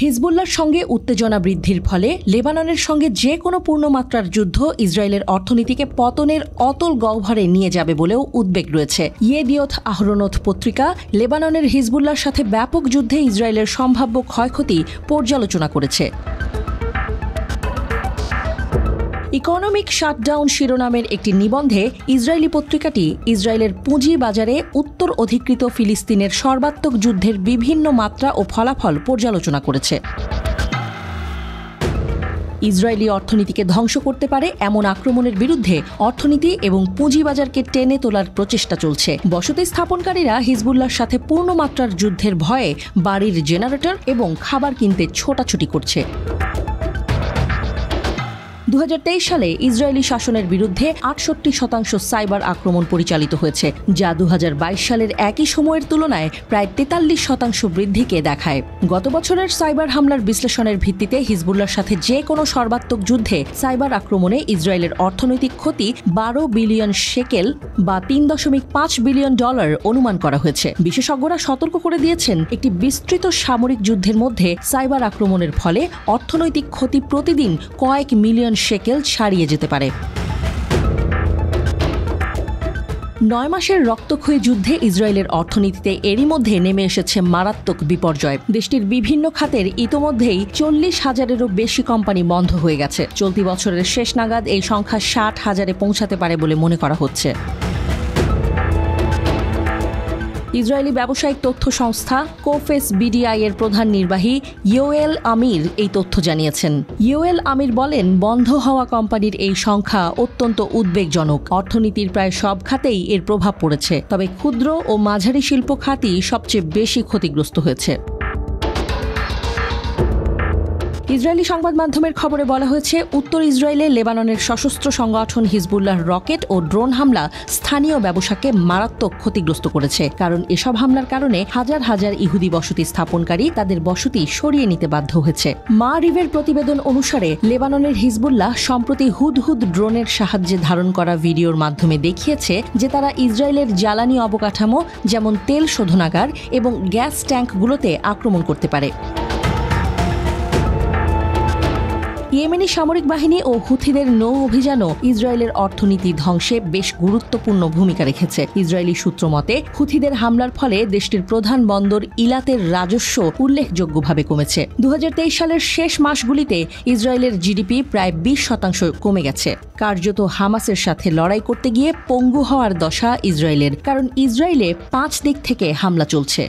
হিজবুল্লাহর সঙ্গে উত্তেজনা বৃদ্ধির ফলে লেবাননের সঙ্গে যে কোনো পূর্ণমাত্রার যুদ্ধ ইসরায়েলের অর্থনীতিকে পতনের অতল গহ্বরে নিয়ে যাবে বলেও উদ্বেগ রয়েছে। ইয়েদিওথ আহরোনোথ পত্রিকা লেবাননের হিজবুল্লাহর সাথে ব্যাপক যুদ্ধে ইসরায়েলের সম্ভাব্য ক্ষয়ক্ষতি পর্যালোচনা করেছে। ইকোনমিক শাটডাউন শিরোনামের একটি নিবন্ধে ইসরায়েলি পত্রিকাটি ইসরায়েলের পুঁজি বাজারে উত্তর অধিকৃত ফিলিস্তিনের সর্বাত্মক যুদ্ধের বিভিন্ন মাত্রা ও ফলাফল পর্যালোচনা করেছে। ইসরায়েলি অর্থনীতিকে ধ্বংস করতে পারে এমন আক্রমণের বিরুদ্ধে অর্থনীতি এবং পুঁজিবাজারকে টেনে তোলার প্রচেষ্টা চলছে। বসতি স্থাপনকারীরা হিজবুল্লাহর সাথে পূর্ণমাত্রার যুদ্ধের ভয়ে বাড়ির জেনারেটর এবং খাবার কিনতে ছোটাছুটি করছে। 2023 সালে ইসরায়েলি শাসনের বিরুদ্ধে 68% সাইবার আক্রমণ পরিচালিত হয়েছে, যা 2022 সালের একই সময়ের তুলনায় প্রায় 43% বৃদ্ধিকে দেখায়। গত বছরের সাইবার হামলার বিশ্লেষণের ভিত্তিতে হিজবুল্লাহর সাথে যে কোনো সর্বাত্মক যুদ্ধে সাইবার আক্রমণে ইসরায়েলের অর্থনৈতিক ক্ষতি 12 বিলিয়ন শেকেল বা $3.5 বিলিয়ন অনুমান করা হয়েছে। বিশেষজ্ঞরা সতর্ক করে দিয়েছেন, একটি বিস্তৃত সামরিক যুদ্ধের মধ্যে সাইবার আক্রমণের ফলে অর্থনৈতিক ক্ষতি প্রতিদিন কয়েক মিলিয়ন শেকেল ছাড়িয়ে যেতে পারে। 9 মাসের রক্তক্ষয়ী যুদ্ধে ইসরায়েলের অর্থনীতিতে এরই মধ্যে নেমে এসেছে মারাত্মক বিপর্যয়। দেশটির বিভিন্ন খাতের ইতোমধ্যেই 40,000-এরও বেশি কোম্পানি বন্ধ হয়ে গেছে। চলতি বছরের শেষ নাগাদ এই সংখ্যা 60,000-এ পৌঁছাতে পারে বলে মনে করা হচ্ছে। ইসরায়েলি ব্যবসায়িক তথ্য সংস্থা কোফেস বিডিআই এর প্রধান নির্বাহী ইয়োয়েল আমির এই তথ্য জানিয়েছেন। ইয়োয়েল আমির বলেন, বন্ধ হওয়া কোম্পানির এই সংখ্যা অত্যন্ত উদ্বেগজনক। অর্থনীতির প্রায় সব খাতেই এর প্রভাব পড়েছে, তবে ক্ষুদ্র ও মাঝারি শিল্প খাতই সবচেয়ে বেশি ক্ষতিগ্রস্ত হয়েছে। ইসরায়েলি সংবাদ মাধ্যমের খবরে বলা হয়েছে, উত্তর ইসরায়েলে লেবাননের সশস্ত্র সংগঠন হিজবুল্লাহর রকেট ও ড্রোন হামলা স্থানীয় ব্যবসাকে মারাত্মক ক্ষতিগ্রস্ত করেছে, কারণ এসব হামলার কারণে হাজার হাজার ইহুদি বসতি স্থাপনকারী তাদের বসতি সরিয়ে নিতে বাধ্য হয়েছে। মারিভের প্রতিবেদন অনুসারে লেবাননের হিজবুল্লাহ সম্প্রতি হুদহুদ ড্রোনের সাহায্যে ধারণ করা ভিডিওর মাধ্যমে দেখিয়েছে যে তারা ইসরায়েলের জ্বালানি অবকাঠামো যেমন তেল শোধনাগার এবং গ্যাস ট্যাঙ্কগুলোতে আক্রমণ করতে পারে। ইয়েমেনি সামরিক বাহিনী ও হুথিদের নৌ অভিযানও ইসরায়েলের অর্থনীতি ধ্বংসে বেশ গুরুত্বপূর্ণ ভূমিকা রেখেছে। ইসরায়েলি সূত্র মতে, হুথিদের হামলার ফলে দেশটির প্রধান বন্দর ইলাতের রাজস্ব উল্লেখযোগ্যভাবে কমেছে। 2023 সালের শেষ মাসগুলিতে ইসরায়েলের জিডিপি প্রায় 20% কমে গেছে। কার্যত হামাসের সাথে লড়াই করতে গিয়ে পঙ্গু হওয়ার দশা ইসরায়েলের, কারণ ইসরায়েলে 5 দিক থেকে হামলা চলছে।